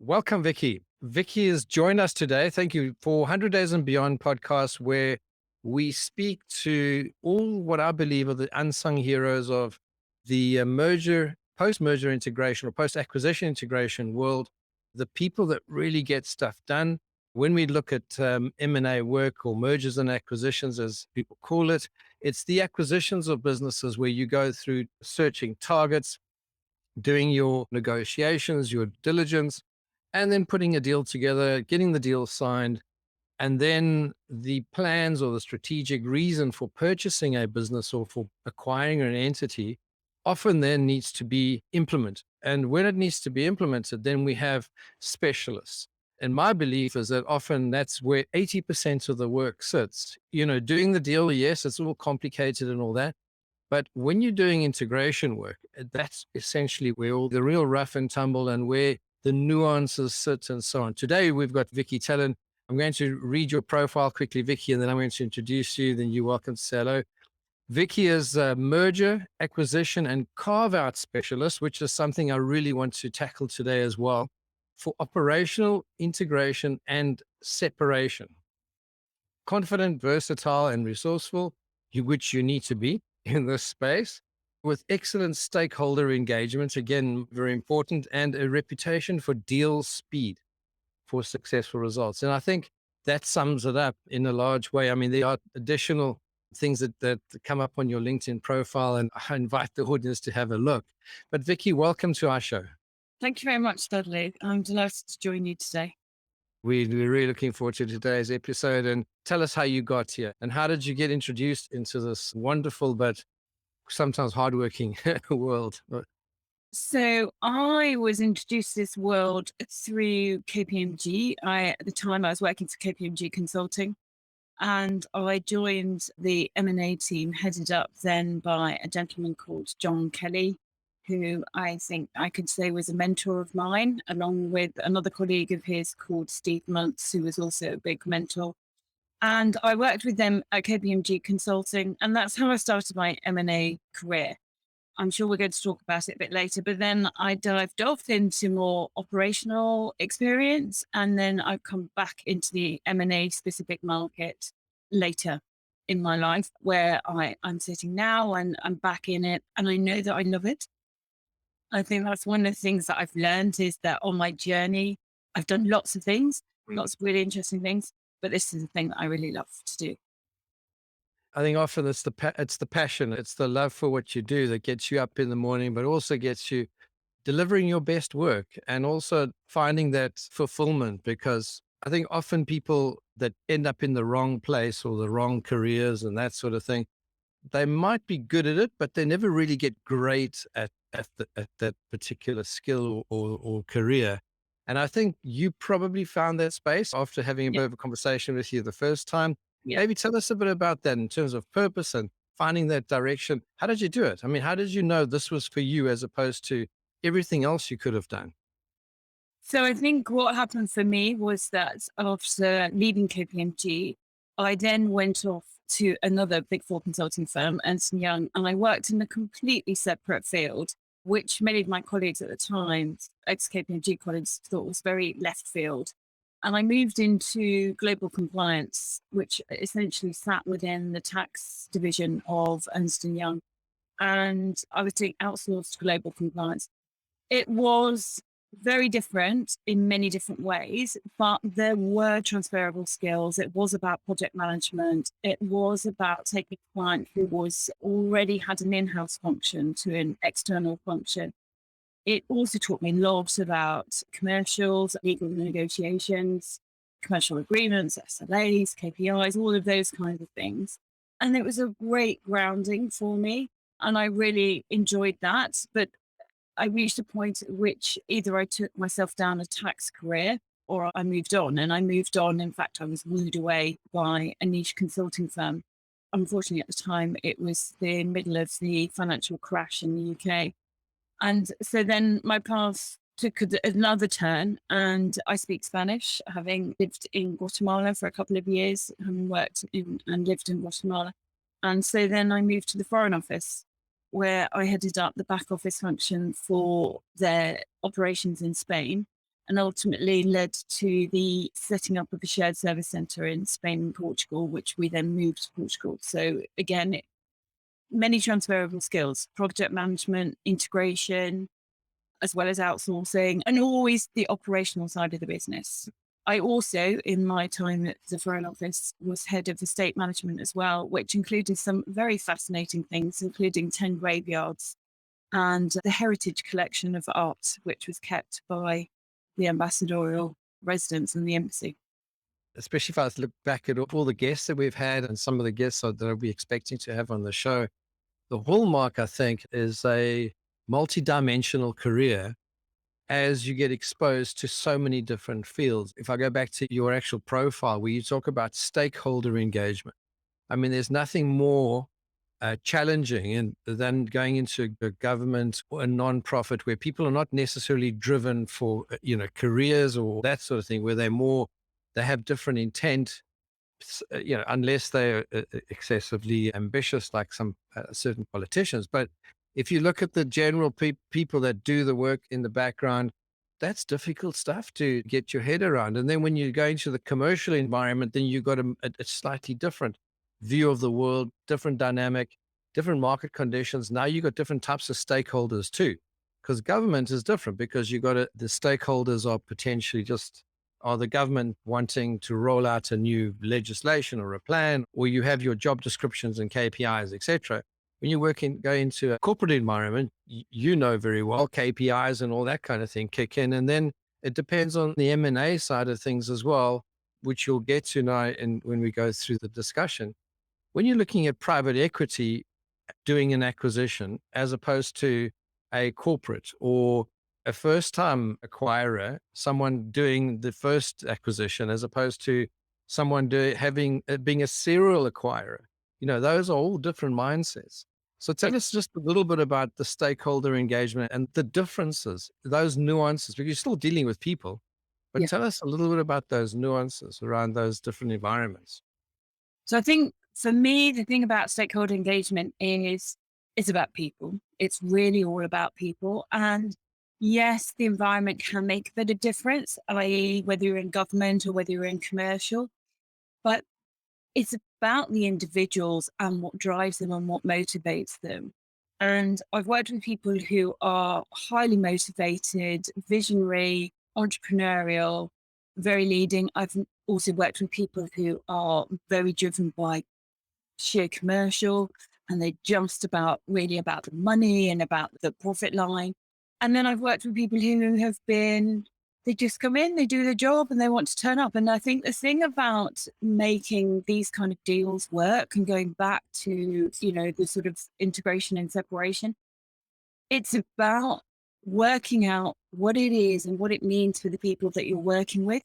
Welcome, Vicky. Vicky has joined us today. Thank you for 100 Days and Beyond podcast, where we speak to all what I believe are the unsung heroes of the merger, post-merger integration or post-acquisition integration world, the people that really get stuff done. When we look at M&A work or mergers and acquisitions, as people call it, it's the acquisitions of businesses where you go through searching targets, doing your negotiations, your diligence, and then putting a deal together, getting the deal signed, and then the plans or the strategic reason for purchasing a business or for acquiring an entity often then needs to be implemented. And when it needs to be implemented, then we have specialists. And my belief is that often that's where 80% of the work sits. Doing the deal, yes, it's all complicated and all that. But when you're doing integration work, that's essentially where all the real rough and tumble and where the nuances sit and so on. Today, we've got Vicky Tallon. I'm going to read your profile quickly, Vicky, and then I'm going to introduce you. Then you're welcome to say hello. Vicky is a merger, acquisition, and carve-out specialist, which is something I really want to tackle today as well, for operational integration and separation. Confident, versatile, and resourceful, which you need to be in this space, with excellent stakeholder engagement, again, very important, and a reputation for deal speed for successful results. And I think that sums it up in a large way. I mean, there are additional things that come up on your LinkedIn profile, and I invite the audience to have a look. But Vicky, welcome to our show. Thank you very much, Dudley. I'm delighted to join you today. We're really looking forward to today's episode, and tell us how you got here and how did you get introduced into this wonderful but sometimes hardworking world. So I was introduced to this world through KPMG. At the time I was working for KPMG Consulting, and I joined the M&A team headed up then by a gentleman called John Kelly, who I think I could say was a mentor of mine, along with another colleague of his called Steve Muntz, who was also a big mentor. And I worked with them at KPMG Consulting, and that's how I started my M&A career. I'm sure we're going to talk about it a bit later, but then I dived off into more operational experience, and then I've come back into the M&A specific market later in my life, where I'm sitting now and I'm back in it, and I know that I love it. I think that's one of the things that I've learned is that on my journey, I've done lots of things, lots of really interesting things, but this is the thing that I really love to do. I think often it's the passion, it's the love for what you do that gets you up in the morning, but also gets you delivering your best work and also finding that fulfillment. Because I think often people that end up in the wrong place or the wrong careers and that sort of thing, they might be good at it, but they never really get great at that particular skill or career. And I think you probably found that space after having a Yeah. bit of a conversation with you the first time. Yeah. Maybe tell us a bit about that in terms of purpose and finding that direction. How did you do it? I mean, how did you know this was for you as opposed to everything else you could have done? So I think what happened for me was that after leaving KPMG, I then went off to another big four consulting firm, Ernst& Young, and I worked in a completely separate field, which many of my colleagues at the time, ex-KPMG colleagues, thought was very left field. And I moved into global compliance, which essentially sat within the tax division of Ernst& Young. And I was doing outsourced global compliance. It was very different in many different ways, but there were transferable skills. It was about project management. It was about taking a client who was already had an in-house function to an external function. It also taught me lots about commercials, legal negotiations, commercial agreements, SLAs, KPIs, all of those kinds of things. And it was a great grounding for me. And I really enjoyed that. But I reached a point at which either I took myself down a tax career or I moved on. And I moved on. In fact, I was wooed away by a niche consulting firm. Unfortunately, at the time, it was the middle of the financial crash in the UK. And so then my path took another turn, and I speak Spanish, having lived in Guatemala for a couple of years and worked in and lived in Guatemala. And so then I moved to the Foreign Office, where I headed up the back office function for their operations in Spain. and ultimately led to the setting up of a shared service center in Spain and Portugal, which we then moved to Portugal. So again, many transferable skills, project management, integration, as well as outsourcing, and always the operational side of the business. I also, in my time at the Foreign Office, was head of estate management as well, which included some very fascinating things, including 10 graveyards and the heritage collection of art, which was kept by the ambassadorial residence and the embassy. Especially if I look back at all the guests that we've had and some of the guests that I'll be expecting to have on the show, the hallmark, I think, is a multi-dimensional career as you get exposed to so many different fields. If I go back to your actual profile where you talk about stakeholder engagement, I mean, there's nothing more challenging than going into a government or a non-profit where people are not necessarily driven for, careers or that sort of thing, where they have different intent, unless they're excessively ambitious, like some certain politicians. But if you look at the general people that do the work in the background, that's difficult stuff to get your head around. And then when you go into the commercial environment, then you've got a slightly different view of the world, different dynamic, different market conditions. Now you've got different types of stakeholders too, because government is different because the stakeholders are potentially just are the government wanting to roll out a new legislation or a plan, or you have your job descriptions and KPIs, etc. When you go into a corporate environment, you know very well KPIs and all that kind of thing kick in. And then it depends on the M&A side of things as well, which you'll get to now when we go through the discussion. When you're looking at private equity doing an acquisition as opposed to a corporate or a first-time acquirer, someone doing the first acquisition as opposed to someone being a serial acquirer, those are all different mindsets. So tell us just a little bit about the stakeholder engagement and the differences, those nuances, because you're still dealing with people, but Yeah. tell us a little bit about those nuances around those different environments. So I think for me, the thing about stakeholder engagement is it's about people. It's really all about people. And yes, the environment can make a bit of difference, i.e., whether you're in government or whether you're in commercial, but it's about the individuals and what drives them and what motivates them. And I've worked with people who are highly motivated, visionary, entrepreneurial, very leading. I've also worked with people who are very driven by sheer commercial, and they're just really about the money and about the profit line. And then I've worked with people who they just come in, they do their job and they want to turn up. And I think the thing about making these kind of deals work and going back to, the sort of integration and separation, it's about working out what it is and what it means for the people that you're working with.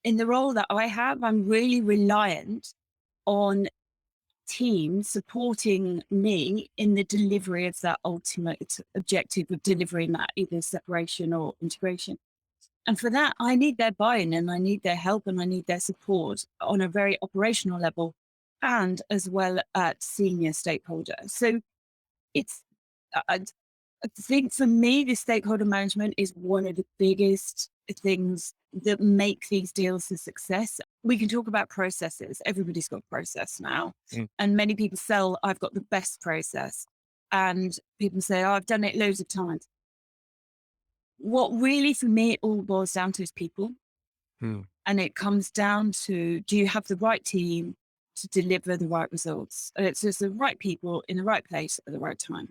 In the role that I have, I'm really reliant on team supporting me in the delivery of that ultimate objective of delivering that either separation or integration. And for that, I need their buy-in and I need their help and I need their support on a very operational level and as well at senior stakeholder. So I think for me, the stakeholder management is one of the biggest things that make these deals a success. We can talk about processes. Everybody's got process now. And many people I've got the best process. And people say, oh, I've done it loads of times. What really, for me, it all boils down to is people. And it comes down to, do you have the right team to deliver the right results? And it's just the right people in the right place at the right time.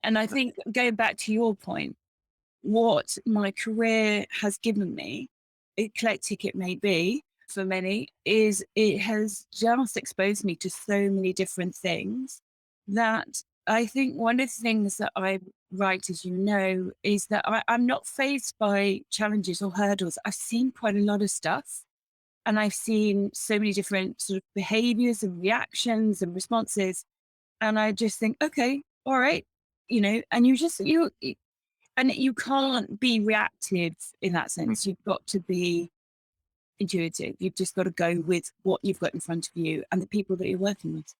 And I think going back to your point, what my career has given me, eclectic it may be for many, is it has just exposed me to so many different things that I think one of the things that I write, as you know, is that I'm not faced by challenges or hurdles. I've seen quite a lot of stuff and I've seen so many different sort of behaviors and reactions and responses. And I just think, okay, all right, and you can't be reactive in that sense. You've got to be intuitive. You've just got to go with what you've got in front of you and the people that you're working with.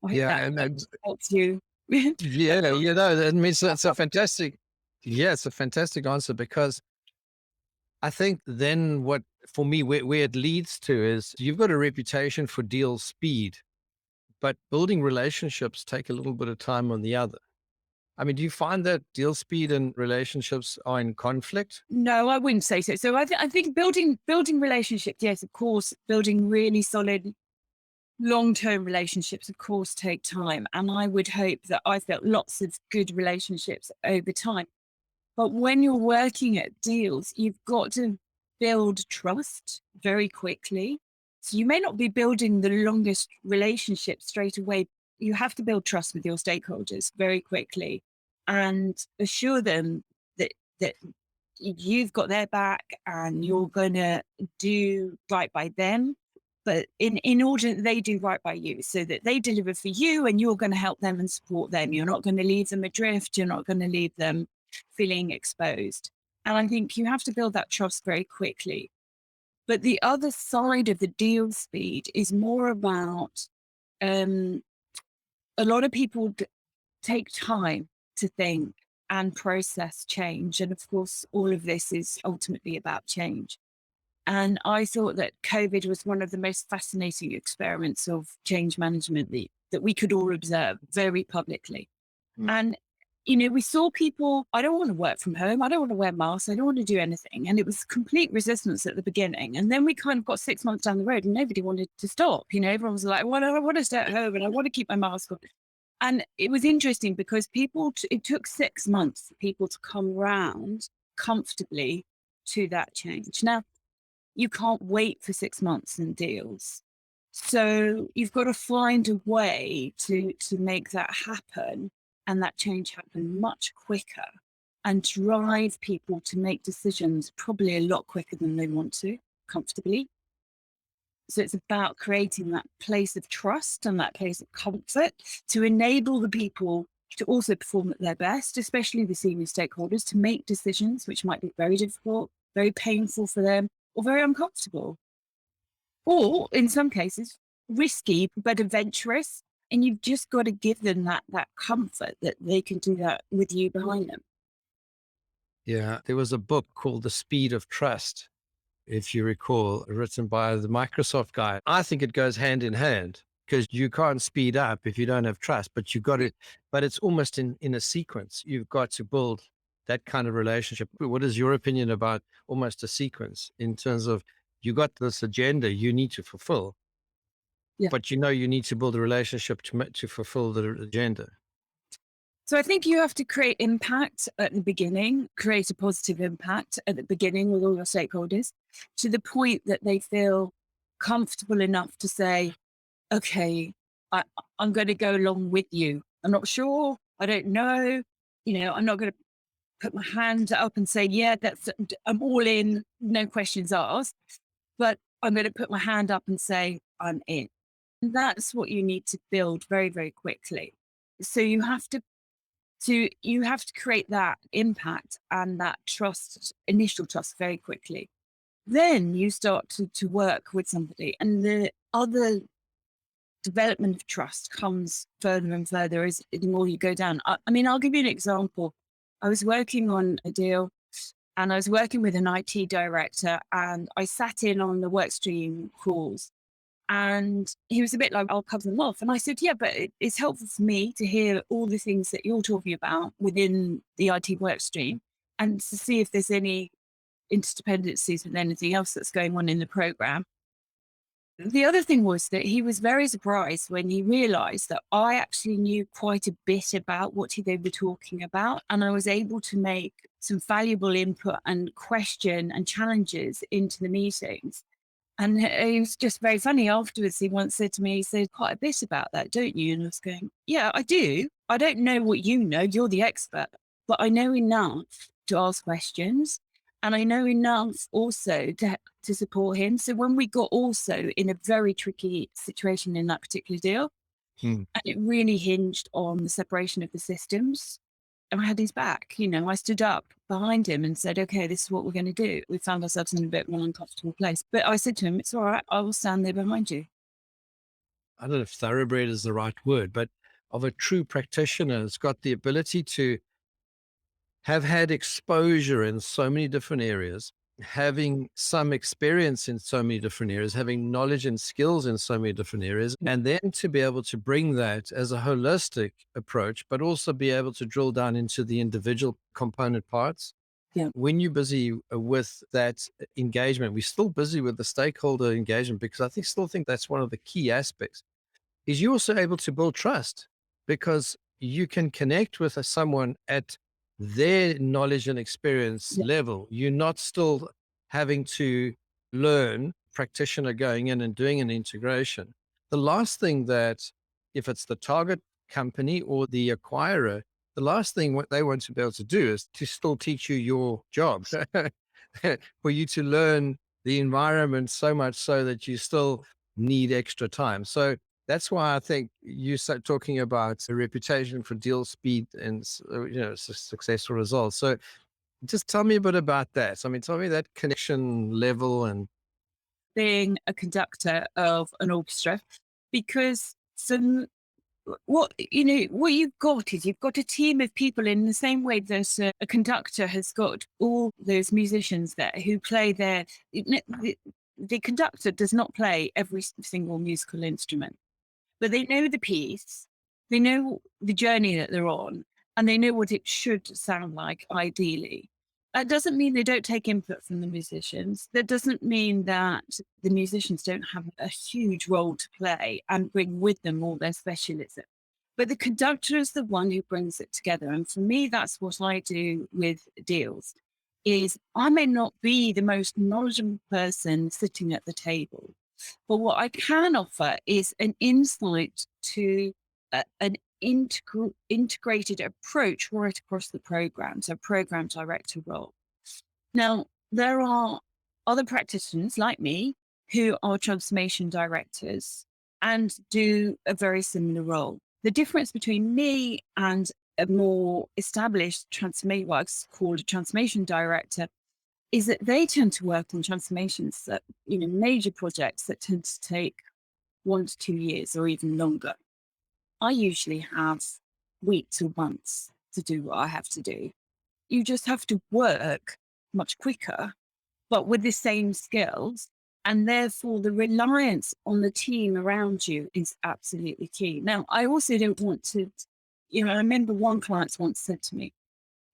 I hope that helps you. That means that's a fantastic, it's a fantastic answer because I think then what for me, where it leads to is you've got a reputation for deal speed, but building relationships take a little bit of time on the other. I mean, do you find that deal speed and relationships are in conflict? No, I wouldn't say so. So I think building relationships, yes, of course, building really solid long-term relationships, of course, take time. And I would hope that I've built lots of good relationships over time. But when you're working at deals, you've got to build trust very quickly. So you may not be building the longest relationship straight away. You have to build trust with your stakeholders very quickly and assure them that you've got their back and you're going to do right by them. But in order that they do right by you, so that they deliver for you and you're going to help them and support them. You're not going to leave them adrift. You're not going to leave them feeling exposed. And I think you have to build that trust very quickly. But the other side of the deal speed is more about um, a lot of people take time to think and process change. And of course, all of this is ultimately about change. And I thought that COVID was one of the most fascinating experiments of change management that we could all observe very publicly. Mm. And, we saw people, I don't want to work from home. I don't want to wear masks. I don't want to do anything. And it was complete resistance at the beginning. And then we kind of got 6 months down the road and nobody wanted to stop. Everyone was like, well, I want to stay at home and I want to keep my mask on. And it was interesting because it took 6 months for people to come round comfortably to that change. Now, you can't wait for 6 months in deals. So you've got to find a way to make that happen and that change happen much quicker and drive people to make decisions probably a lot quicker than they want to comfortably. So it's about creating that place of trust and that place of comfort to enable the people to also perform at their best, especially the senior stakeholders, to make decisions which might be very difficult, very painful for them, or very uncomfortable, or in some cases, risky but adventurous. And you've just got to give them that comfort that they can do that with you behind them. Yeah. There was a book called The Speed of Trust, if you recall, written by the Microsoft guy. I think it goes hand in hand because you can't speed up if you don't have trust, but you got it. But it's almost in a sequence. You've got to build that kind of relationship. What is your opinion about almost a sequence in terms of you got this agenda you need to fulfill, Yeah. but you need to build a relationship to fulfill the agenda. So I think you have to create impact at the beginning, create a positive impact at the beginning with all your stakeholders to the point that they feel comfortable enough to say, okay, I, I'm going to go along with you. I'm not sure. I don't know. I'm not going to put my hand up and say, yeah, I'm all in, no questions asked. But I'm going to put my hand up and say, I'm in. And that's what you need to build very, very quickly. So you have to create that impact and that trust, initial trust very quickly. Then you start to work with somebody and the other development of trust comes further and further as the more you go down. I mean, I'll give you an example. I was working on a deal and I was working with an IT director and I sat in on the work stream calls and he was a bit like, I'll cover them off. And I said, yeah, but it's helpful for me to hear all the things that you're talking about within the IT work stream and to see if there's any interdependencies with anything else that's going on in the program. The other thing was that he was very surprised when he realized that I actually knew quite a bit about what they were talking about. And I was able to make some valuable input and question and challenges into the meetings. And it was just very funny afterwards. He once said to me, he said, quite a bit about that, don't you? And I was going, yeah, I do. I don't know what you know. You're the expert, but I know enough to ask questions. And I know enough also to support him. So when we got also in a very tricky situation in that particular deal, Hmm. and it really hinged on the separation of the systems, and I had his back. I stood up behind him and said, okay, this is what we're going to do. We found ourselves in a bit more uncomfortable place. But I said to him, it's all right. I will stand there behind you. I don't know if thoroughbred is the right word, but of a true practitioner, it's got the ability to have had exposure in so many different areas having some experience in so many different areas, having knowledge and skills in so many different areas, and then to be able to bring that as a holistic approach, but also be able to drill down into the individual component parts. Yeah. When you're busy with that engagement, we're still busy with the stakeholder engagement because still think that's one of the key aspects is you're also able to build trust because you can connect with someone at their knowledge and experience Yeah. level. You're not still having to learn, practitioner going in and doing an integration. The last thing that, if it's the target company or the acquirer, the last thing what they want to be able to do is to still teach you your job for you to learn the environment so much so that you still need extra time. So that's why I think you start talking about a reputation for deal speed and successful results. So just tell me a bit about that. I mean, tell me that connection level and Being a conductor of an orchestra, because some what you've got is you've got a team of people in the same way that a conductor has got all those musicians there who play the conductor does not play every single musical instrument, but they know the piece, they know the journey that they're on, and they know what it should sound like ideally. That doesn't mean they don't take input from the musicians. That doesn't mean that the musicians don't have a huge role to play and bring with them all their specialism. But the conductor is the one who brings it together. And for me, that's what I do with deals is I may not be the most knowledgeable person sitting at the table, but what I can offer is an insight to an integrated approach right across the program, so program director role. Now, there are other practitioners like me who are transformation directors and do a very similar role. The difference between me and a more established transformation, what's called a transformation director, is that they tend to work on transformations that, major projects that tend to take 1 to 2 years or even longer. I usually have weeks or months to do what I have to do. You just have to work much quicker, but with the same skills. And therefore, the reliance on the team around you is absolutely key. Now, I also don't want to, I remember one client once said to me,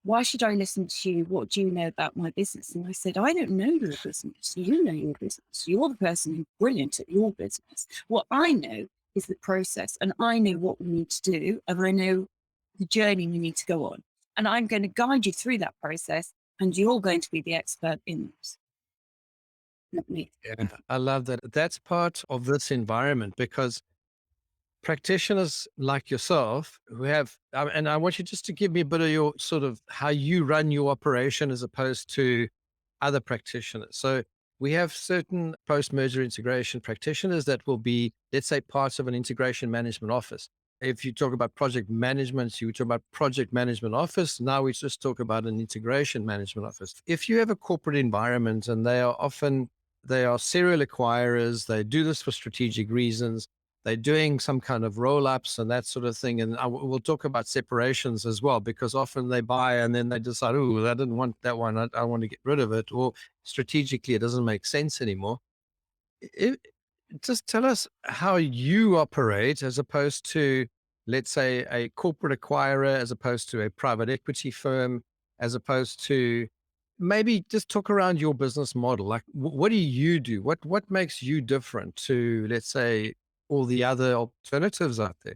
"Why should I listen to you? What do you know about my business?" And I said, "I don't know your business. You know your business. You're the person who's brilliant at your business. What I know is the process, and I know what we need to do, and I know the journey we need to go on. And I'm going to guide you through that process, and you're going to be the expert in this." Not me. yeah, I love that. That's part of this environment because practitioners like yourself who have, and I want you just to give me a bit of your sort of how you run your operation as opposed to other practitioners. So we have certain post-merger integration practitioners that will be, let's say, parts of an integration management office. If you talk about project management, you talk about project management office. Now we just talk about an integration management office. If you have a corporate environment and they are serial acquirers, they do this for strategic reasons. They're doing some kind of roll ups and that sort of thing. And we'll talk about separations as well, because often they buy and then they decide, oh, I didn't want that one. I want to get rid of it. Or strategically, it doesn't make sense anymore. It, just tell us how you operate as opposed to, let's say, a corporate acquirer, as opposed to a private equity firm, as opposed to maybe just talk around your business model. Like, what do you do? What makes you different to, let's say, all the other alternatives out there?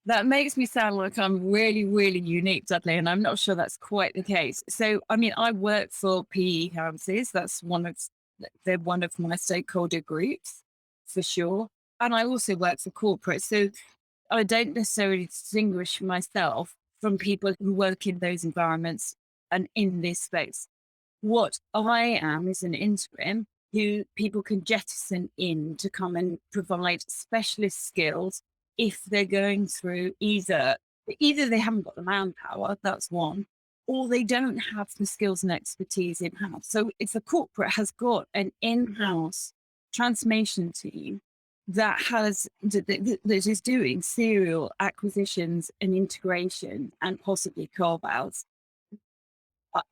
That makes me sound like I'm really, really unique, Dudley, and I'm not sure that's quite the case. So, I mean, I work for PE houses. They're one of my stakeholder groups for sure. And I also work for corporate. So I don't necessarily distinguish myself from people who work in those environments and in this space. What I am is an interim who people can jettison in to come and provide specialist skills if they're going through either they haven't got the manpower, that's one, or they don't have the skills and expertise in-house. So if a corporate has got an in-house transformation team that is doing serial acquisitions and integration and possibly carve-outs,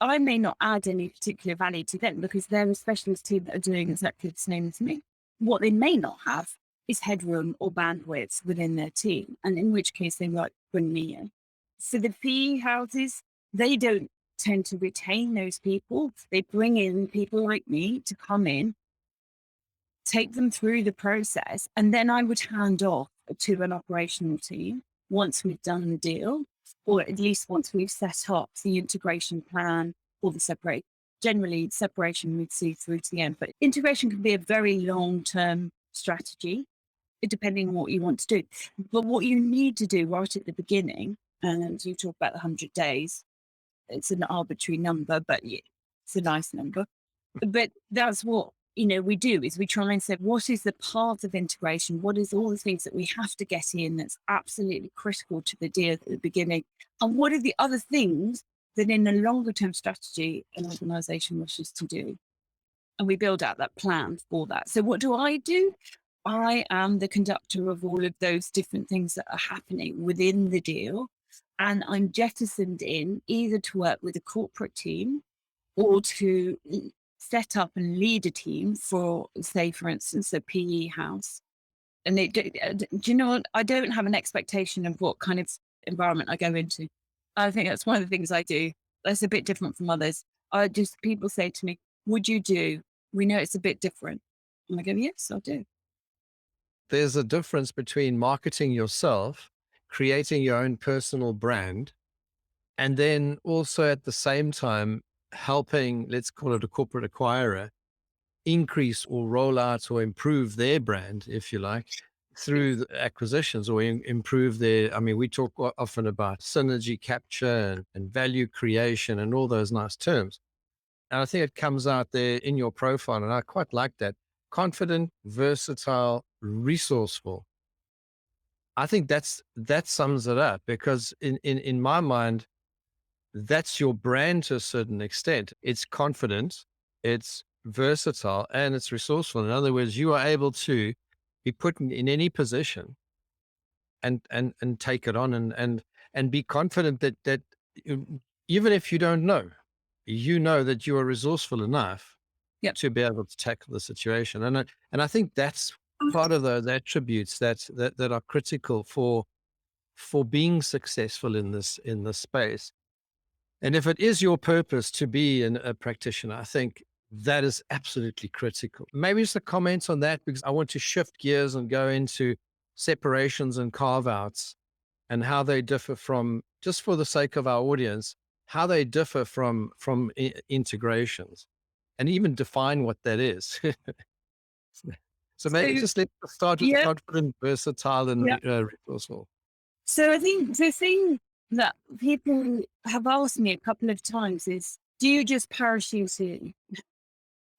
I may not add any particular value to them because they're a specialist team that are doing exactly the same as me. What they may not have is headroom or bandwidth within their team, and in which case they might bring me in. So the PE houses, they don't tend to retain those people. They bring in people like me to come in, take them through the process, and then I would hand off to an operational team once we've done the deal, or at least once we've set up the integration plan or the separate. Generally, separation we'd see through to the end, but integration can be a very long-term strategy, depending on what you want to do. But what you need to do right at the beginning, and you talk about the 100 days, it's an arbitrary number, but it's a nice number. But that's what, we do is we try and say, what is the path of integration? What is all the things that we have to get in that's absolutely critical to the deal at the beginning? And what are the other things that in a longer term strategy an organization wishes to do? And we build out that plan for that. So what do? I am the conductor of all of those different things that are happening within the deal. And I'm jettisoned in either to work with a corporate team or to set up and lead a team for, say, for instance, a PE house. And do you know what? I don't have an expectation of what kind of environment I go into. I think that's one of the things I do. That's a bit different from others. People say to me, would you do? We know it's a bit different. And I go, yes, I'll do. There's a difference between marketing yourself, creating your own personal brand, and then also at the same time helping, let's call it a corporate acquirer, increase or roll out or improve their brand, if you like, through the acquisitions or improve their. I mean, we talk often about synergy capture and value creation and all those nice terms. And I think it comes out there in your profile, and I quite like that. Confident, versatile, resourceful. I think that sums it up because in my mind, that's your brand to a certain extent. It's confident, it's versatile, and it's resourceful. In other words, you are able to be put in any position and take it on and be confident that even if you don't know, you know that you are resourceful enough Yep. to be able to tackle the situation. And I think that's part of those attributes that are critical for being successful in this space. And if it is your purpose to be a practitioner, I think that is absolutely critical. Maybe just a comment on that, because I want to shift gears and go into separations and carve-outs and how they differ from, just for the sake of our audience, how they differ from integrations, and even define what that is. So maybe So, just let's start with yeah, confident, versatile, and yeah. resourceful. So I think the thing that people have asked me a couple of times is, do you just parachute in?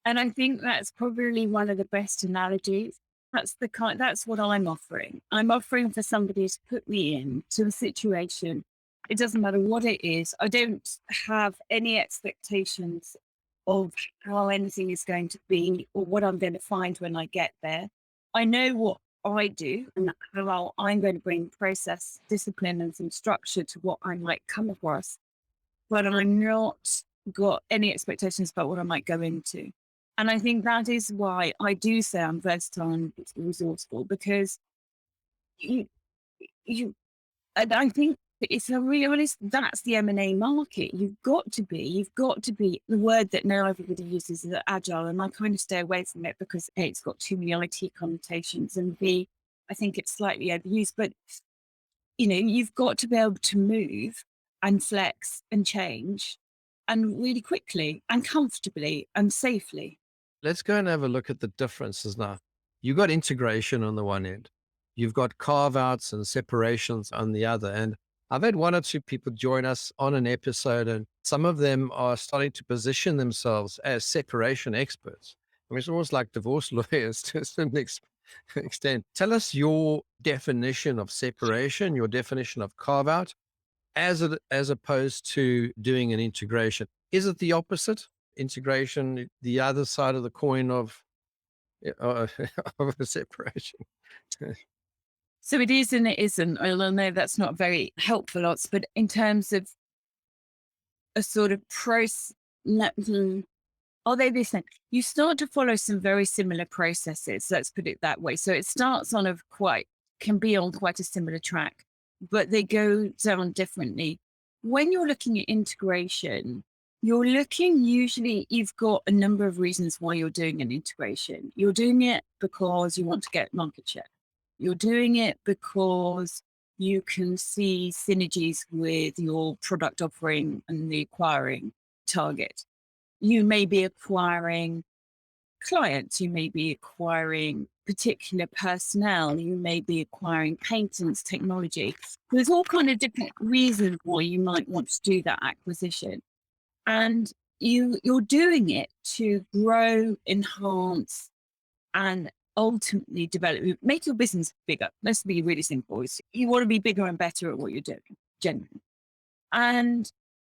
And I think that's probably one of the best analogies. That's what I'm offering. I'm offering for somebody to put me in to a situation. It doesn't matter what it is. I don't have any expectations of how anything is going to be or what I'm going to find when I get there. I know what I do and how I'm going to bring process, discipline, and some structure to what I might come across, but I'm not got any expectations about what I might go into. And I think that is why I do say I'm versatile and resourceful, because you, you, and I think it's a realist. That's the M&A market. You've got to be. The word that now everybody uses is agile, and I kind of stay away from it because A, it's got too many IT connotations, and B, I think it's slightly overused. But you've got to be able to move and flex and change, and really quickly and comfortably and safely. Let's go and have a look at the differences now. You've got integration on the one end. You've got carve-outs and separations on the other. And I've had one or two people join us on an episode, and some of them are starting to position themselves as separation experts. I mean, it's almost like divorce lawyers to a certain extent. Tell us your definition of separation, your definition of carve-out, as opposed to doing an integration. Is it the opposite? Integration, the other side of the coin of of a separation. So it is and it isn't. I know that's not very helpful, lots, but in terms of, a sort of process. Are they the same? You start to follow some very similar processes. Let's put it that way. So it starts on can be on quite a similar track, but they go down differently. When you're looking at integration, you're looking usually, you've got a number of reasons why you're doing an integration. You're doing it because you want to get market share. You're doing it because you can see synergies with your product offering and the acquiring target. You may be acquiring clients, you may be acquiring particular personnel, you may be acquiring patents, technology. There's all kind of different reasons why you might want to do that acquisition. And you're doing it to grow, enhance, and ultimately develop, make your business bigger. Let's be really simple. You want to be bigger and better at what you're doing, generally. And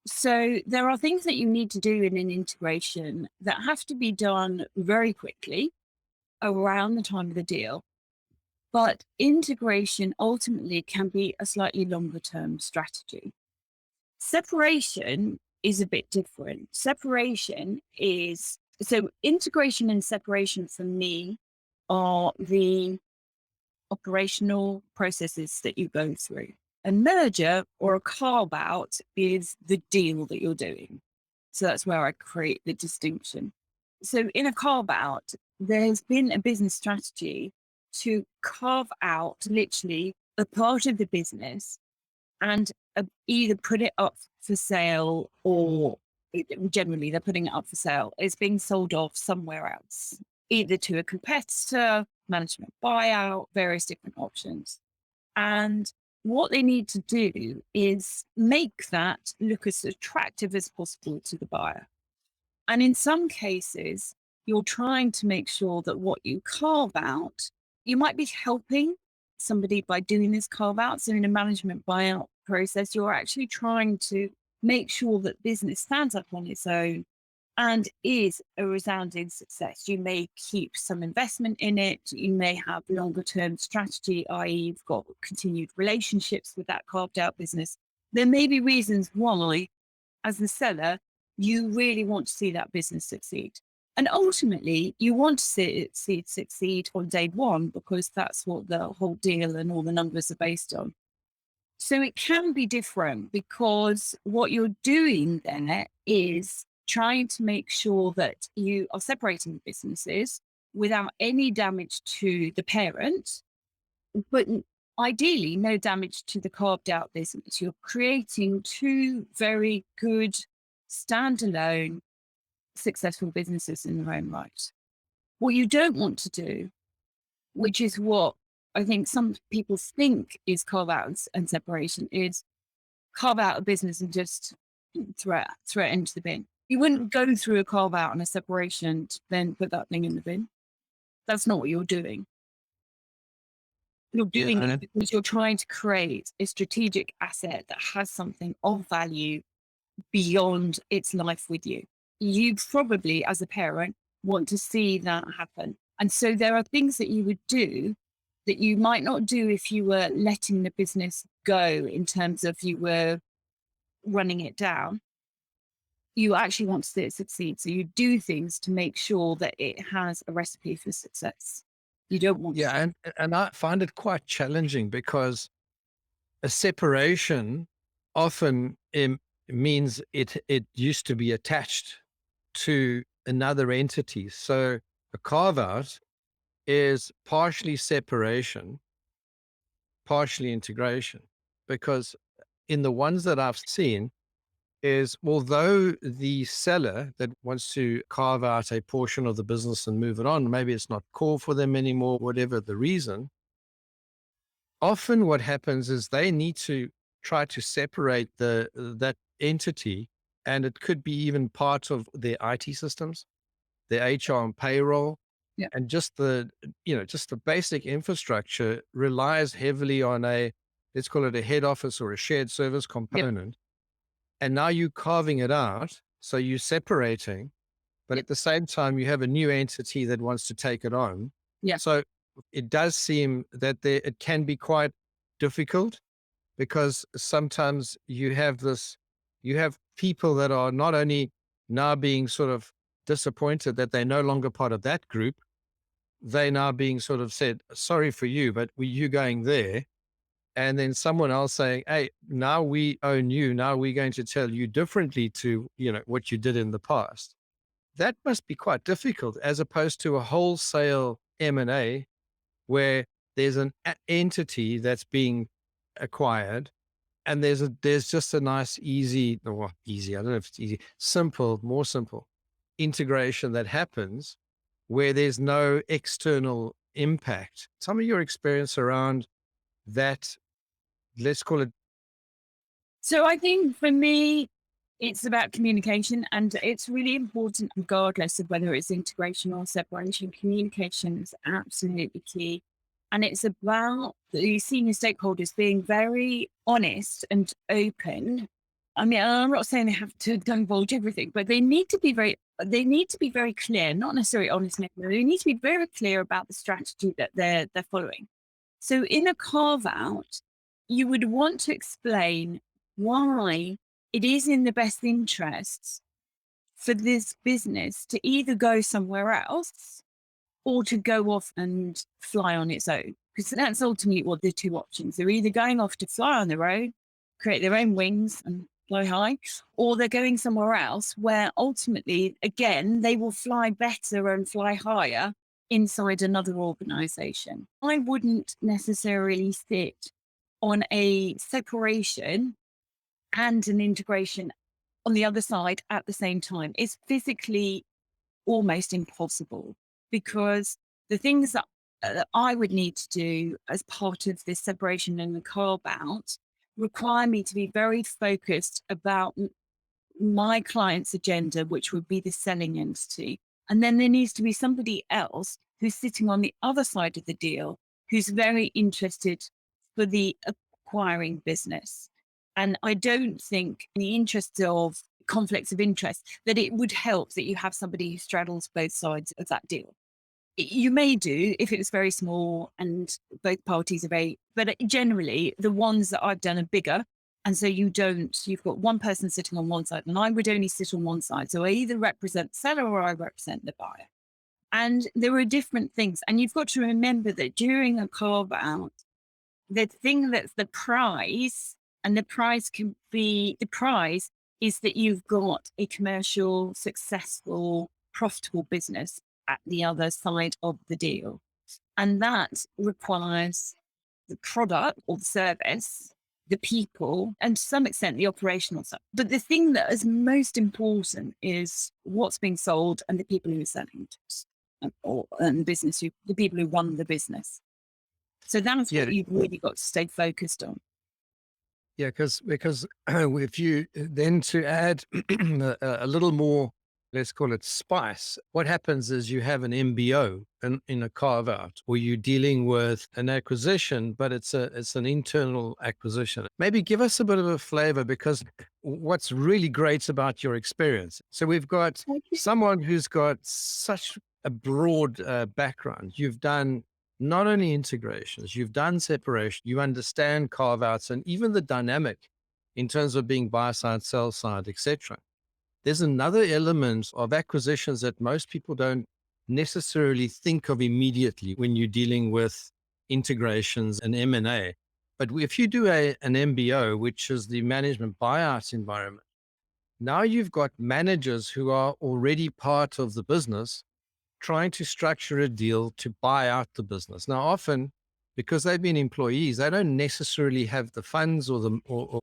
so there are things that you need to do in an integration that have to be done very quickly around the time of the deal. But integration ultimately can be a slightly longer term strategy. Separation is a bit different. Integration and separation for me are the operational processes that you go through. A merger or a carve out is the deal that you're doing. So that's where I create the distinction. So in a carve out, there's been a business strategy to carve out literally a part of the business and either put it up for sale or generally they're putting it up for sale. It's being sold off somewhere else, either to a competitor, management buyout, various different options. And what they need to do is make that look as attractive as possible to the buyer. And in some cases, you're trying to make sure that what you carve out, you might be helping somebody by doing this carve out. So in a management buyout process, you're actually trying to make sure that business stands up on its own and is a resounding success. You may keep some investment in it. You may have longer term strategy, i.e. you've got continued relationships with that carved out business. There may be reasons why, as the seller, you really want to see that business succeed. And ultimately, you want to see it succeed on day one because that's what the whole deal and all the numbers are based on. So it can be different because what you're doing there is trying to make sure that you are separating the businesses without any damage to the parent, but ideally no damage to the carved out business. You're creating two very good standalone successful businesses in their own right. What you don't want to do, which is what I think some people think is carve outs and separation, is carve out a business and just throw it into the bin. You wouldn't go through a carve out and a separation to then put that thing in the bin. That's not what you're doing. You're doing it because you're trying to create a strategic asset that has something of value beyond its life with you. You probably, as a parent, want to see that happen. And so there are things that you would do that you might not do if you were letting the business go in terms of you were running it down. You actually want to see it succeed. So you do things to make sure that it has a recipe for success. You don't want to. And I find it quite challenging because a separation often means it used to be attached to another entity. So a carve out is partially separation, partially integration, because in the ones that I've seen is although the seller that wants to carve out a portion of the business and move it on, maybe it's not core for them anymore, whatever the reason, often what happens is they need to try to separate that entity, and it could be even part of their IT systems, their HR and payroll, and just just the basic infrastructure relies heavily on let's call it a head office or a shared service component. And now you're carving it out, so you're separating, but at the same time you have a new entity that wants to take it on. So it does seem that it can be quite difficult because sometimes you have people that are not only now being sort of disappointed that they're no longer part of that group, they now being sort of said, sorry for you, but were you going there? And then someone else saying, hey, now we own you. Now we're going to tell you differently to, what you did in the past. That must be quite difficult as opposed to a wholesale M&A where there's an entity that's being acquired and there's just a nice, easy, or easy, I don't know if it's easy, simple, more simple integration that happens where there's no external impact. Some of your experience around that, let's call it. So I think for me, it's about communication, and it's really important, regardless of whether it's integration or separation. Communication is absolutely key. And it's about the senior stakeholders being very honest and open. I mean, I'm not saying they have to divulge everything, but they need to be very clear, not necessarily honest, but they need to be very clear about the strategy that they're following. So in a carve out, you would want to explain why it is in the best interests for this business to either go somewhere else or to go off and fly on its own. Because that's ultimately what the two options. They're either going off to fly on their own, create their own wings and fly high, or they're going somewhere else where ultimately, again, they will fly better and fly higher inside another organization. I wouldn't necessarily sit on a separation and an integration on the other side at the same time. It's physically almost impossible, because the things that I would need to do as part of this separation and the carve out require me to be very focused about my client's agenda, which would be the selling entity. And then there needs to be somebody else who's sitting on the other side of the deal, who's very interested for the acquiring business. And I don't think, in the interest of conflicts of interest, that it would help that you have somebody who straddles both sides of that deal. You may do if it's very small and both parties are very, but generally the ones that I've done are bigger. And so you've got one person sitting on one side, and I would only sit on one side. So I either represent the seller or I represent the buyer. And there are different things. And you've got to remember that during a carve out, the thing that's the prize, and the prize is that you've got a commercial, successful, profitable business at the other side of the deal. And that requires the product or the service, the people, and to some extent the operational stuff. But the thing that is most important is what's being sold and the people who are selling it, and the people who run the business. So that's what you've really got to stay focused on. Yeah, because if you then to add a little more, let's call it spice, what happens is you have an MBO in a carve out, or you're dealing with an acquisition, but it's an internal acquisition. Maybe give us a bit of a flavor, because what's really great about your experience. So we've got someone who's got such a broad background. You've done not only integrations, you've done separation, you understand carve outs and even the dynamic in terms of being buy side, sell side, etc. There's another element of acquisitions that most people don't necessarily think of immediately when you're dealing with integrations and M&A. But if you do an MBO, which is the management buyout environment, now you've got managers who are already part of the business trying to structure a deal to buy out the business. Now, often, because they've been employees, they don't necessarily have the funds or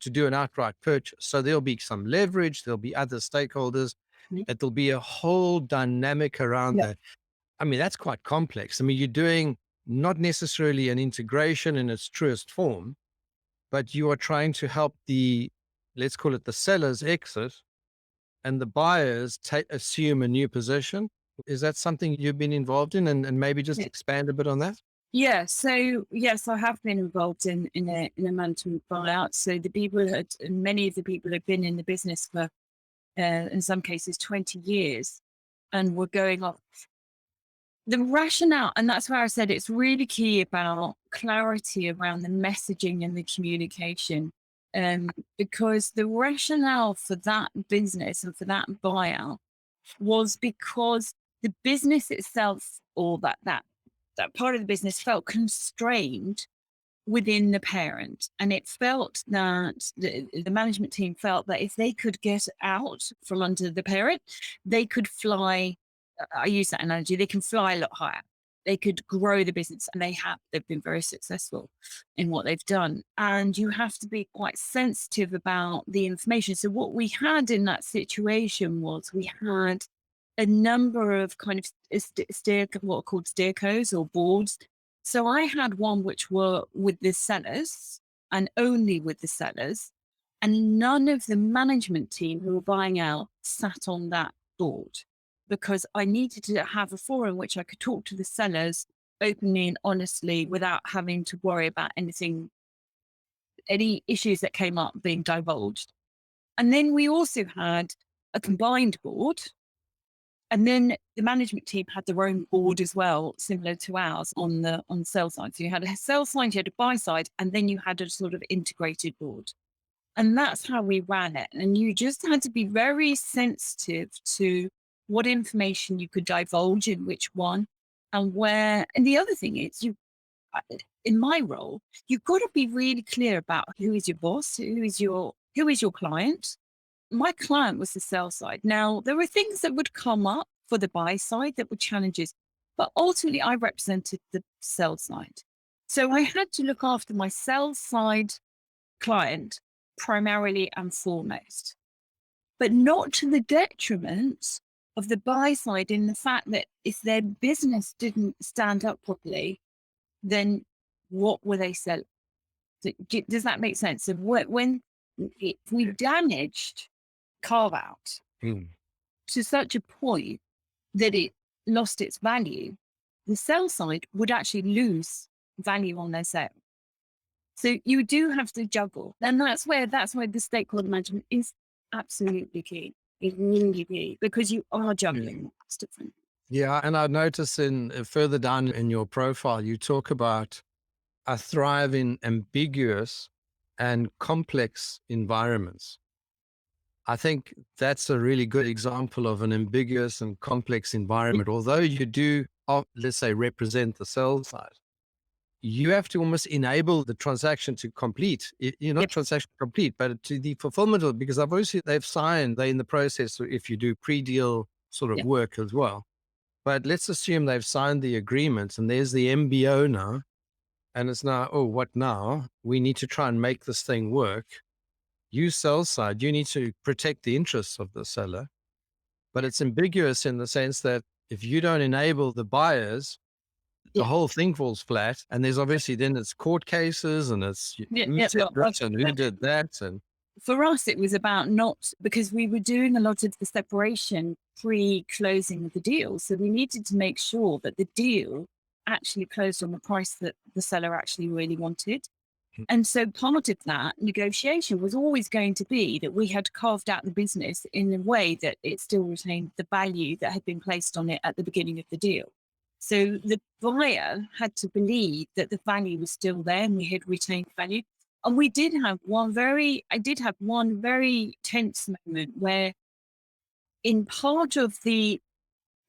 to do an outright purchase. So there'll be some leverage, there'll be other stakeholders, there'll be a whole dynamic around that. I mean, that's quite complex. I mean, you're doing not necessarily an integration in its truest form, but you are trying to help let's call it the sellers exit, and the buyers assume a new position. Is that something you've been involved in, and maybe just expand a bit on that? Yeah. So yes, I have been involved in a management buyout. So many of the people have been in the business for, in some cases, 20 years, and were going off. The rationale, and that's where I said it's really key about clarity around the messaging and the communication. because the rationale for that business and for that buyout was because the business itself, or that part of the business, felt constrained within the parent. And it felt that the management team felt that if they could get out from under the parent, they could fly. I use that analogy, they can fly a lot higher. They could grow the business, and they've been very successful in what they've done. And you have to be quite sensitive about the information. So what we had in that situation was we had a number of kind of what are called steercos or boards. So I had one which were with the sellers and only with the sellers, and none of the management team who were buying out sat on that board, because I needed to have a forum in which I could talk to the sellers openly and honestly without having to worry about any issues that came up being divulged. And then we also had a combined board. And then the management team had their own board as well, similar to ours on the sell side. So you had a sell side, you had a buy side, and then you had a sort of integrated board. And that's how we ran it. And you just had to be very sensitive to what information you could divulge in which one and where. And the other thing is, in my role, you've got to be really clear about who is your boss, who is your client. My client was the sell side. Now, there were things that would come up for the buy side that were challenges, but ultimately I represented the sell side. So I had to look after my sell side client primarily and foremost, but not to the detriment of the buy side, in the fact that if their business didn't stand up properly, then what were they selling? Does that make sense? So when we damaged Carve-out Mm. to such a point that it lost its value, the sell side would actually lose value on their sale. So you do have to juggle. And that's where the stakeholder management is absolutely key. It's really key, because you are juggling. It's different. Yeah, and I notice in further down in your profile, you talk about I thrive in ambiguous and complex environments. I think that's a really good example of an ambiguous and complex environment. Although you do, let's say, represent the sell side, you have to almost enable the transaction to complete. You're not Yep. transaction complete, but to the fulfillment of, because obviously they've signed, they're in the process, if you do pre-deal sort of Yep. work as well. But let's assume they've signed the agreement and there's the MBO now. And it's now, oh, what now? We need to try and make this thing work. You sell side, you need to protect the interests of the seller, but it's ambiguous in the sense that if you don't enable the buyers, the Yeah. whole thing falls flat. And there's obviously then it's court cases and it's Yeah. who Yeah. said this and who did that. And For us, it was about not, because we were doing a lot of the separation pre-closing of the deal. So we needed to make sure that the deal actually closed on the price that the seller actually really wanted. And so part of that negotiation was always going to be that we had carved out the business in a way that it still retained the value that had been placed on it at the beginning of the deal. So the buyer had to believe that the value was still there and we had retained value. And I did have one very tense moment where, in part of the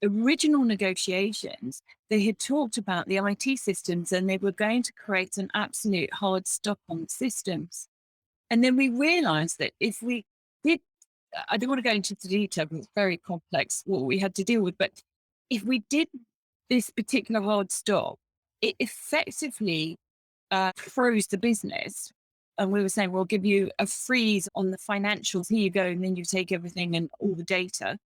original negotiations, they had talked about the IT systems and they were going to create an absolute hard stop on the systems. And then we realized that if we did, I don't want to go into the detail because it's very complex what we had to deal with, but if we did this particular hard stop, it effectively froze the business. And we were saying, we'll give you a freeze on the financials. Here you go. And then you take everything and all the data.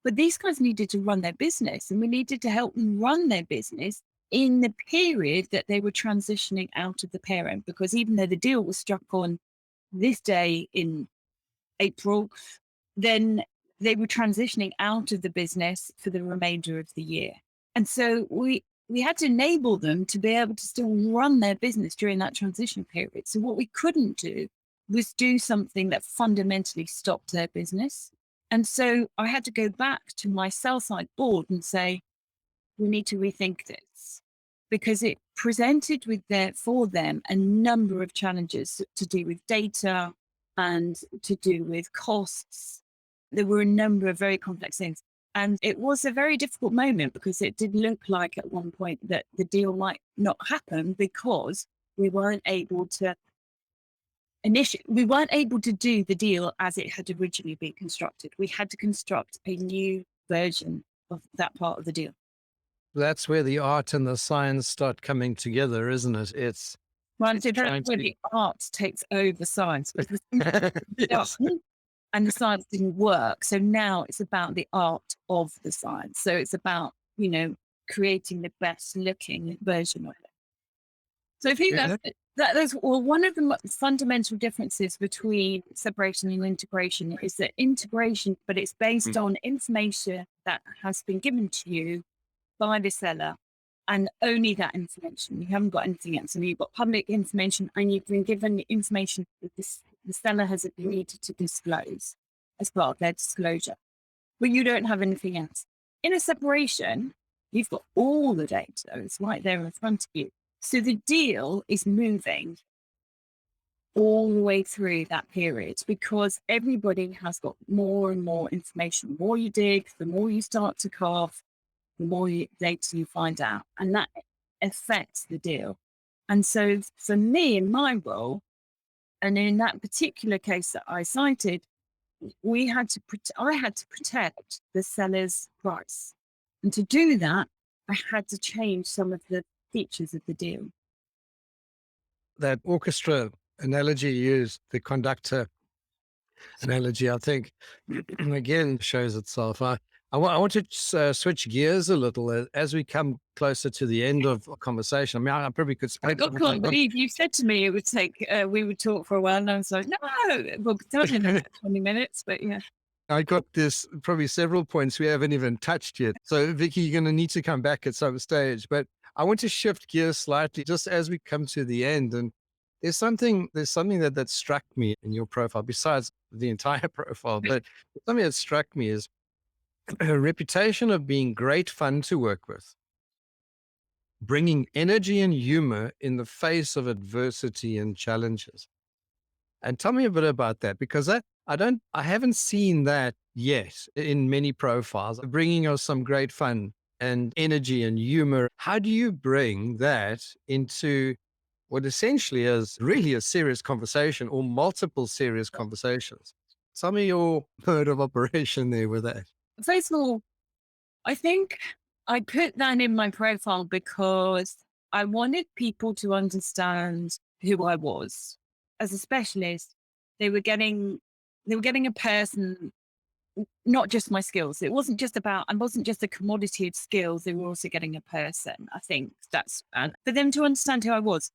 But these guys needed to run their business, and we needed to help them run their business in the period that they were transitioning out of the parent, because even though the deal was struck on this day in April, then they were transitioning out of the business for the remainder of the year. And so we had to enable them to be able to still run their business during that transition period. So what we couldn't do was do something that fundamentally stopped their business. And so I had to go back to my sell side board and say, we need to rethink this. because it presented for them a number of challenges to do with data and to do with costs. There were a number of very complex things. And it was a very difficult moment because it did look like at one point that the deal might not happen because we weren't able to do the deal as it had originally been constructed. We had to construct a new version of that part of the deal. That's where the art and the science start coming together, isn't it? It's Well, so trying that's where to- the art takes over science. Because yes. and the science didn't work. So now it's about the art of the science. So it's about, creating the best looking version of it. So I think Yeah. that's one of the fundamental differences between separation and integration is that integration, but it's based on information that has been given to you by the seller and only that information. You haven't got anything else. And you've got public information and you've been given the information that the seller has agreed to disclose as part of their disclosure, but you don't have anything else. In a separation, you've got all the data. It's right there in front of you. So the deal is moving all the way through that period because everybody has got more and more information. The more you dig, the more you start to carve, the more data you find out, and that affects the deal. And so for me, in my role, and in that particular case that I cited, I had to protect the seller's price. And to do that, I had to change some of the features of the deal. That orchestra analogy you used, the conductor analogy, I think, again, shows itself. I want to switch gears a little as we come closer to the end of our conversation. I mean, I probably could I spend. can't believe you said to me it would take, we would talk for a while. And I was like, no, well, totally not 20 minutes, but yeah. I got this probably several points we haven't even touched yet. So, Vicky, you're going to need to come back at some stage. But I want to shift gears slightly just as we come to the end. And there's something that struck me in your profile, besides the entire profile. But something that struck me is a reputation of being great fun to work with, bringing energy and humor in the face of adversity and challenges. And tell me a bit about that, because I haven't seen that yet in many profiles, bringing us some great fun and energy and humor. How do you bring that into what essentially is really a serious conversation or multiple serious conversations? Tell me your mode of operation there with that. First of all, I think I put that in my profile because I wanted people to understand who I was as a specialist. They were getting a person, not just my skills. It wasn't just about, I wasn't just a commodity of skills. They were also getting a person. I think that's for them to understand who I was.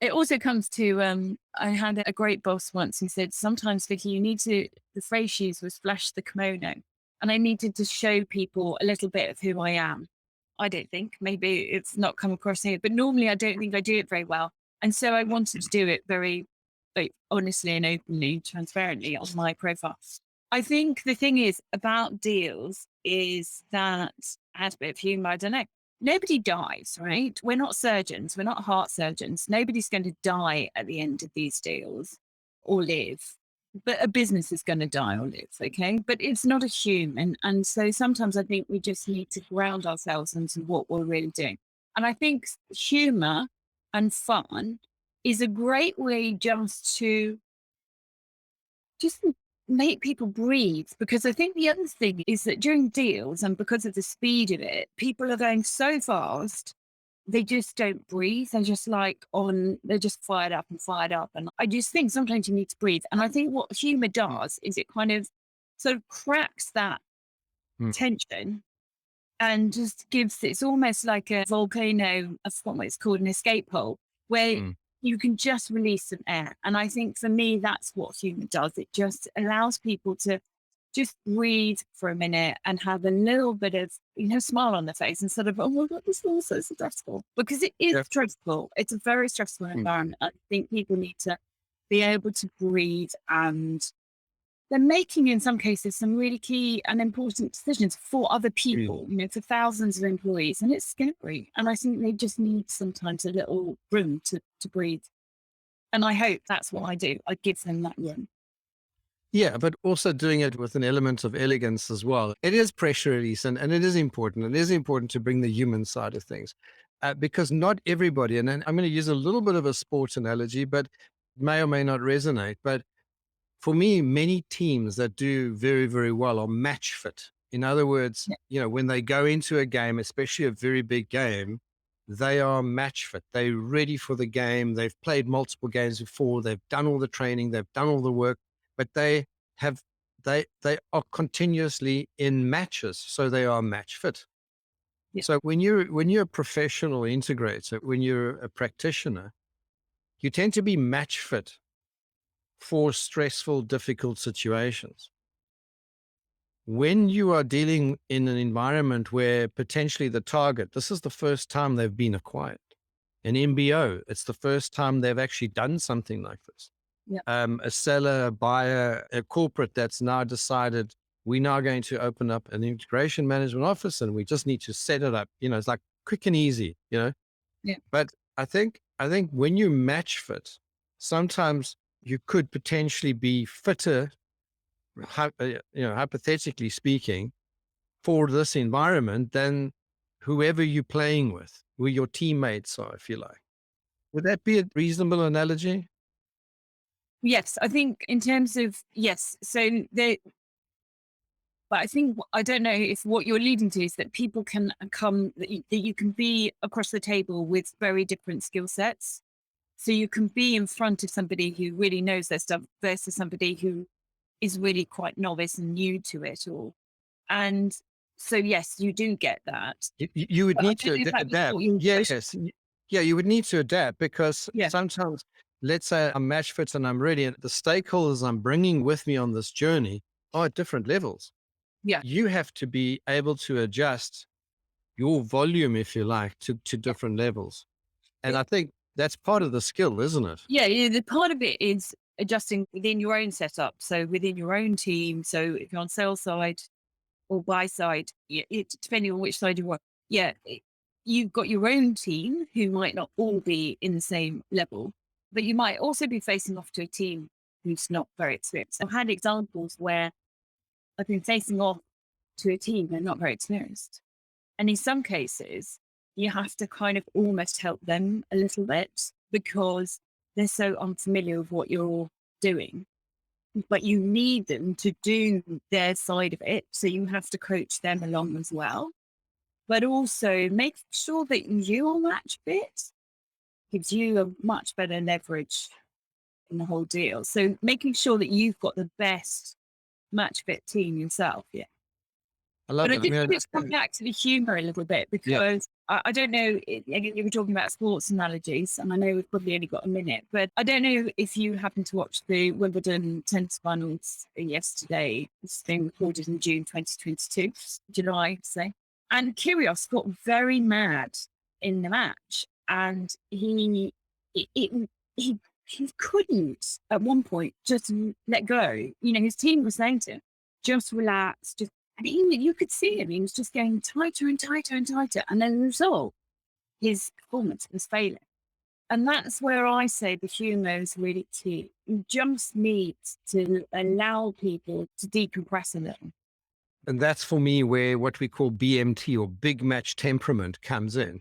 It also comes to, I had a great boss once who said, sometimes, Vicky, the phrase she used was flash the kimono. And I needed to show people a little bit of who I am. I don't think, maybe it's not come across here, but normally I don't think I do it very well. And so I wanted to do it very honestly and openly, transparently on my profile. I think the thing is about deals is that add a bit of humor, I don't know. Nobody dies, right? We're not surgeons. We're not heart surgeons. Nobody's going to die at the end of these deals or live. But a business is going to die or live, okay? But it's not a human. And so sometimes I think we just need to ground ourselves into what we're really doing. And I think humor and fun is a great way just make people breathe. Because I think the other thing is that during deals and because of the speed of it, people are going so fast, they just don't breathe. They're just they're just fired up and fired up. And I just think sometimes you need to breathe. And I think what humor does is it kind of sort of cracks that tension and just it's almost like a volcano, I forgot what it's called, an escape hole, where you can just release some air. And I think for me, that's what humor does. It just allows people to just breathe for a minute and have a little bit of, smile on their face instead of, oh my God, this is also stressful. Because it is stressful. It's a very stressful environment. I think people need to be able to breathe and they're making in some cases some really key and important decisions for other Mm. people, for thousands of employees, and it's scary. And I think they just need sometimes a little room to breathe. And I hope that's what I do. I give them that room. Yeah, but also doing it with an element of elegance as well. It is pressure release, and it is important. It is important to bring the human side of things, because not everybody, and then I'm going to use a little bit of a sports analogy, but may or may not resonate. But for me, many teams that do very, very well are match fit. In other words, Yeah. when they go into a game, especially a very big game, they are match fit. They're ready for the game. They've played multiple games before. They've done all the training. They've done all the work, but have, they are continuously in matches. So they are match fit. Yeah. So when you're a professional integrator, when you're a practitioner, you tend to be match fit for stressful, difficult situations. When you are dealing in an environment where potentially the target, this is the first time they've been acquired, an MBO, it's the first time they've actually done something like this. Yeah. A seller, a buyer, a corporate that's now decided we're now going to open up an integration management office and we just need to set it up. It's like quick and easy. Yeah. But I think when you match fit, sometimes you could potentially be fitter, hypothetically speaking, for this environment than whoever you're playing with, who your teammates are, if you like. Would that be a reasonable analogy? Yes, I think in terms of yes. So they, but I think I don't know if what you're leading to is that people can come that you can be across the table with very different skill sets. So you can be in front of somebody who really knows their stuff versus somebody who is really quite novice and new to it all. And so yes, you do get that. You would But I need don't to know if that was adapt. what you were. Yes. Yeah, you would need to adapt because Yeah, sometimes, let's say I'm match fit and I'm ready, and the stakeholders I'm bringing with me on this journey are at different levels. yeah, You have to be able to adjust your volume, if you like, to different levels. And yeah. I think that's part of the skill, isn't it? Yeah, yeah, the part of it is adjusting within your own setup. So within your own team. So if you're on sales side or buy side, depending on which side you work, yeah, you've got your own team who might not all be in the same level, but you might also be facing off to a team who's not very experienced. I've had examples where I've been facing off to a team who are not very experienced. And in some cases, you have to kind of almost help them a little bit because they're so unfamiliar with what you're doing. But you need them to do their side of it. So you have to coach them along as well. But also make sure that your match fit gives you a much better leverage in the whole deal. So making sure that you've got the best match fit team yourself. Yeah. I But love I it. I just mean, wanted to come back to the humour a little bit yeah. because I don't know. Again, you were talking about sports analogies, and I know we've probably only got a minute, but I don't know if you happened to watch the Wimbledon tennis finals yesterday. It's being recorded in June 2022, July, say. And Kyrgios got very mad in the match, and he couldn't at one point just let go. His team was saying to him, "Just relax, just." And you could see him, he was just getting tighter and tighter and tighter. And as a result, his performance was failing. And that's where I say the humour is really key. You just need to allow people to decompress a little. And that's for me where what we call BMT or big match temperament comes in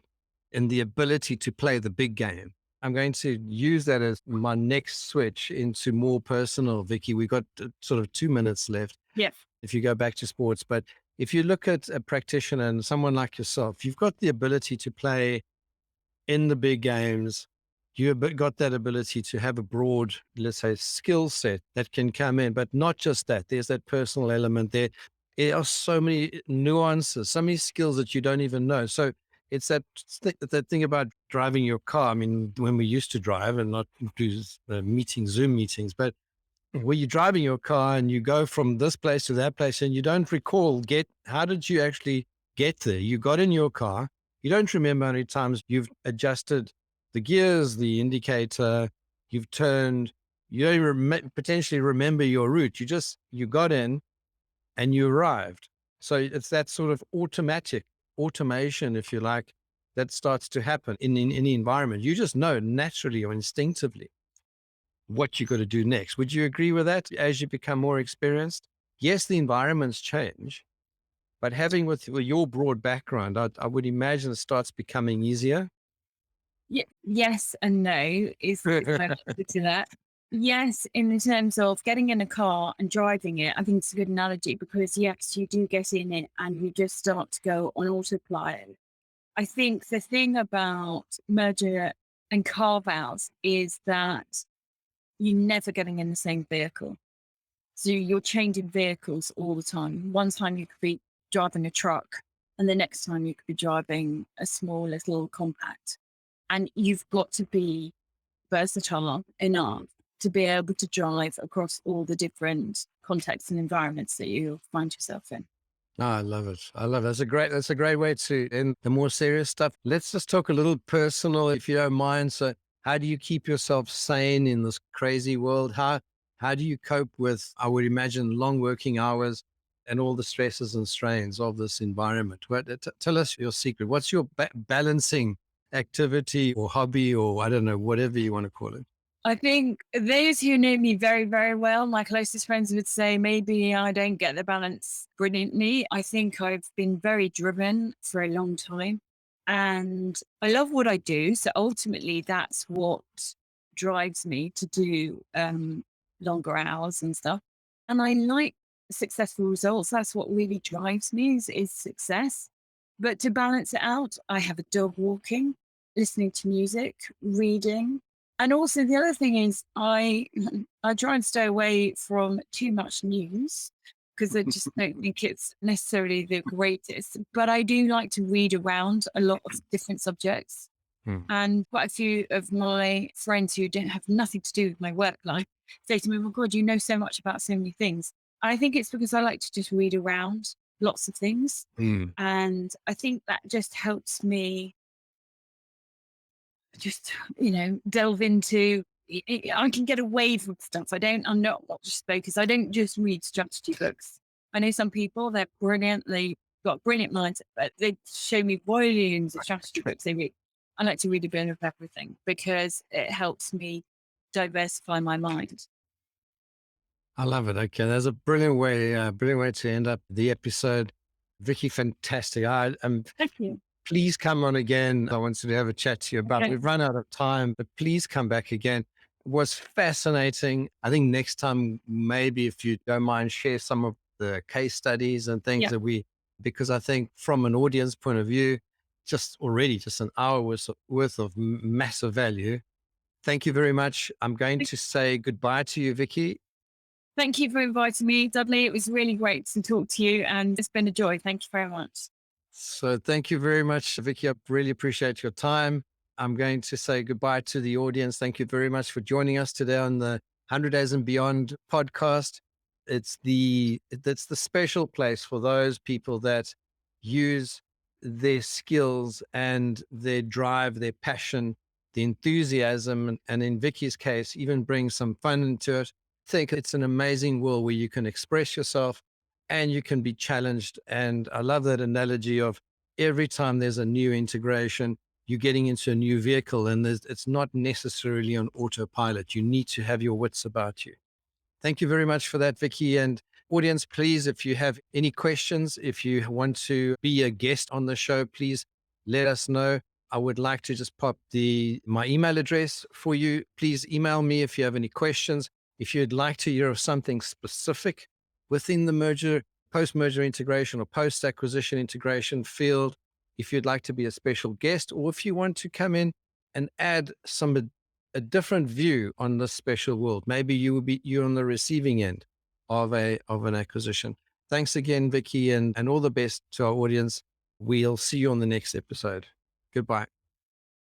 the ability to play the big game. I'm going to use that as my next switch into more personal, Vicky. We've got sort of 2 minutes left Yeah. if you go back to sports. But if you look at a practitioner and someone like yourself, you've got the ability to play in the big games. You've got that ability to have a broad, let's say, skill set that can come in, but not just that. There's that personal element there. There are so many nuances, so many skills that you don't even know. So it's that thing about driving your car. I mean, when we used to drive and not do Zoom meetings, but where you're driving your car and you go from this place to that place and you don't recall how did you actually get there? You got in your car. You don't remember how many times you've adjusted the gears, the indicator, you've turned, You don't potentially remember your route. You got in and you arrived. So it's that sort of automation, if you like, that starts to happen in any environment. You just know naturally or instinctively what you got to do next. Would you agree with that as you become more experienced? Yes, the environments change, but having with your broad background, I would imagine it starts becoming easier. Yes and no is my answer to that. Yes, in the terms of getting in a car and driving it, I think it's a good analogy because yes, you do get in it and you just start to go on autopilot. I think the thing about merger and carve outs is that you're never getting in the same vehicle. So you're changing vehicles all the time. One time you could be driving a truck, and the next time you could be driving a small little compact. And you've got to be versatile enough to be able to drive across all the different contexts and environments that you find yourself in. Oh, I love it. I love it. That's a great way to end the more serious stuff. Let's just talk a little personal, if you don't mind. So how do you keep yourself sane in this crazy world? How do you cope with, I would imagine, long working hours and all the stresses and strains of this environment? Tell us your secret. What's your balancing activity or hobby, or I don't know, whatever you want to call it? I think those who know me very, very well, my closest friends would say maybe I don't get the balance brilliantly. I think I've been very driven for a long time and I love what I do. So ultimately, that's what drives me to do longer hours and stuff. And I like successful results. That's what really drives me is success. But to balance it out, I have a dog walking, listening to music, reading, and also the other thing is I try and stay away from too much news because I just don't think it's necessarily the greatest. But I do like to read around a lot of different subjects. Hmm. And quite a few of my friends who don't have nothing to do with my work life say to me, "Oh my God, you know so much about so many things." I think it's because I like to just read around lots of things. Hmm. And I think that just helps me just delve into I can get away from stuff. I'm not just focused. I don't just read strategy books. I know some people, they're brilliant, they got brilliant minds, but they show me volumes of strategy books they read. I like to read a bit of everything because it helps me diversify my mind. I love it. Okay, that's a brilliant way to end up the episode. Vicky, fantastic. Thank you. Please come on again. I wanted to have a chat to you about. Okay. We've run out of time, but please come back again. It was fascinating. I think next time, maybe if you don't mind, share some of the case studies and things Yeah. that because I think from an audience point of view, just an hour worth of massive value. Thank you very much. I'm going to say goodbye to you, Vicky. Thank you for inviting me, Dudley. It was really great to talk to you and it's been a joy. Thank you very much. So thank you very much, Vicky. I really appreciate your time. I'm going to say goodbye to the audience. Thank you very much for joining us today on the 100 Days and Beyond podcast. It's the special place for those people that use their skills and their drive, their passion, the enthusiasm, and in Vicky's case, even bring some fun into it. I think it's an amazing world where you can express yourself and you can be challenged. And I love that analogy of every time there's a new integration, you're getting into a new vehicle and it's not necessarily on autopilot. You need to have your wits about you. Thank you very much for that, Vicky. And audience, please, if you have any questions, if you want to be a guest on the show, please let us know. I would like to just pop my email address for you. Please email me if you have any questions. If you'd like to hear of something specific within the post-merger integration or post-acquisition integration field, if you'd like to be a special guest, or if you want to come in and add a different view on this special world. Maybe you're on the receiving end of an acquisition. Thanks again, Vicky, and all the best to our audience. We'll see you on the next episode. Goodbye.